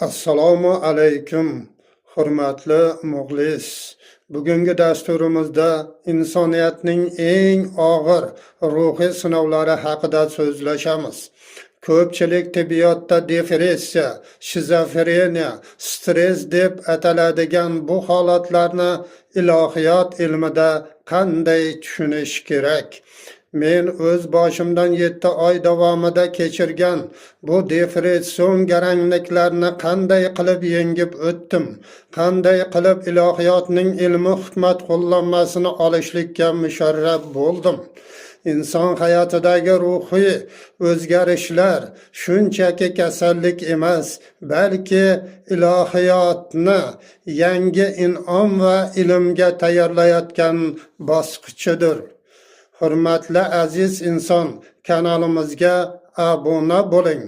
Assalomu alaykum, hurmatli muxlis. Bugungi dasturimizda insoniyatning eng og'ir ruhiy sinovlari haqida so'zlashamiz. Ko'pchilik tibbiyotda depressiya, shizofreniya, stress deb ataladigan bu holatlarni ilohiyot ilmida qanday tushunish kerak? Men o'z boshimdan 7 oy davomida kechirgan bu depression garanliklarni qanday qilib yengib o'tdim, qanday qilib ilohiyotning ilmi hikmat qo'llanmasini olishlikka musharraf bo'ldim. Inson hayotidagi ruhiy o'zgarishlar shunchaki kasallik emas, balki ilohiyotni yangi in'om va ilmga tayyorlayotgan bosqichidir. Hurmatli aziz inson, kanalimizga obuna bo'ling.